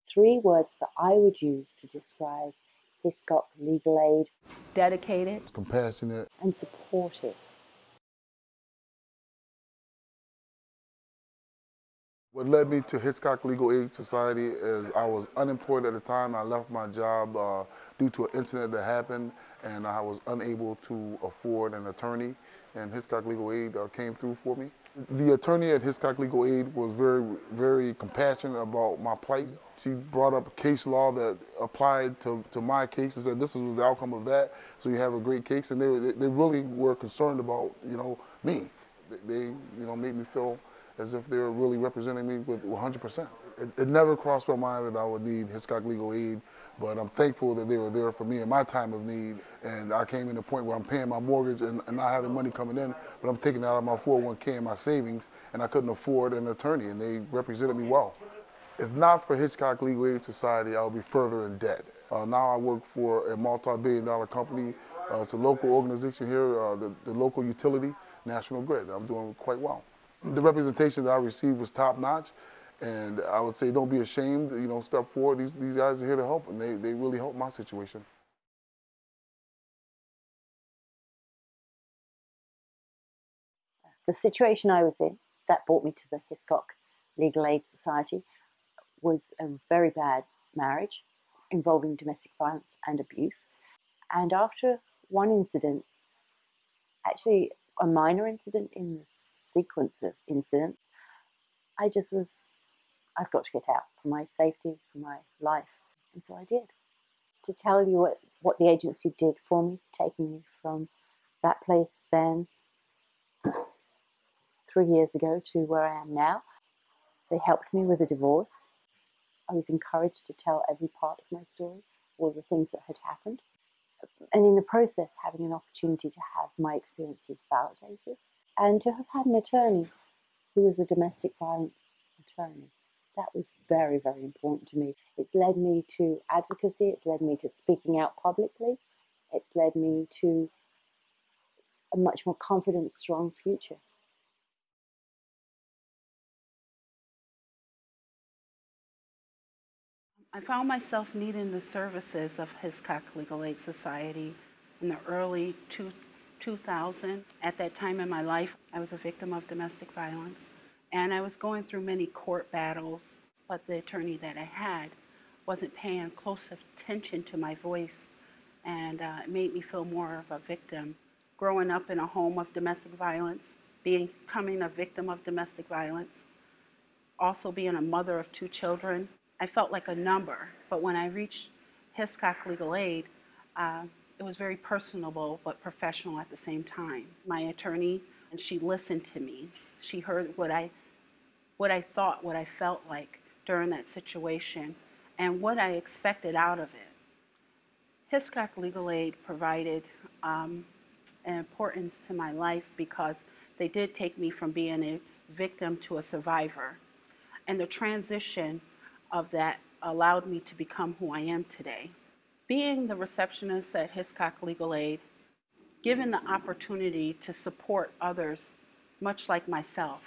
Three words that I would use to describe Hiscox Legal Aid: dedicated, compassionate, and supportive. What led me to Hiscox Legal Aid Society is I was unemployed at the time. I left my job due to an incident that happened, and I was unable to afford an attorney, and Hiscox Legal Aid came through for me. The attorney at Hiscox Legal Aid was very compassionate about my plight. She brought up a case law that applied to my case and said this was the outcome of that, so you have a great case, and they really were concerned about, me. They made me feel as if they were really representing me with 100%. It never crossed my mind that I would need Hiscox Legal Aid, but I'm thankful that they were there for me in my time of need. And I came in a point where I'm paying my mortgage and not having money coming in, but I'm taking it out of my 401k and my savings, and I couldn't afford an attorney, and they represented me well. If not for Hiscox Legal Aid Society, I would be further in debt. Now I work for a multi-billion-dollar company. It's a local organization here, the local utility, National Grid. I'm doing quite well. The representation that I received was top-notch, and I would say don't be ashamed, step forward. These guys are here to help, and they really helped my situation. The situation I was in that brought me to the Hiscox Legal Aid Society was a very bad marriage involving domestic violence and abuse. And after one incident, actually a minor incident in the sequence of incidents, I've got to get out for my safety, for my life. And so I did. To tell you what the agency did for me, taking me from that place then 3 years ago to where I am now. They helped me with a divorce. I was encouraged to tell every part of my story, all the things that had happened. And in the process, having an opportunity to have my experiences validated and to have had an attorney who was a domestic violence attorney. That was very, very important to me. It's led me to advocacy. It's led me to speaking out publicly. It's led me to a much more confident, strong future. I found myself needing the services of Hiscox Legal Aid Society in the early 2000s. At that time in my life, I was a victim of domestic violence, and I was going through many court battles, but the attorney that I had wasn't paying close attention to my voice, and it made me feel more of a victim. Growing up in a home of domestic violence, becoming a victim of domestic violence, also being a mother of 2 children, I felt like a number. But when I reached Hiscox Legal Aid, it was very personable but professional at the same time. My attorney, and she listened to me. She heard what I thought, what I felt like during that situation, and what I expected out of it. Hiscox Legal Aid provided an importance to my life because they did take me from being a victim to a survivor. And the transition of that allowed me to become who I am today. Being the receptionist at Hiscox Legal Aid, given the opportunity to support others much like myself,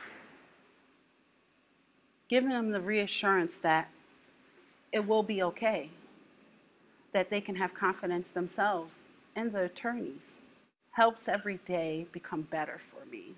giving them the reassurance that it will be okay, that they can have confidence themselves and the attorneys, helps every day become better for me.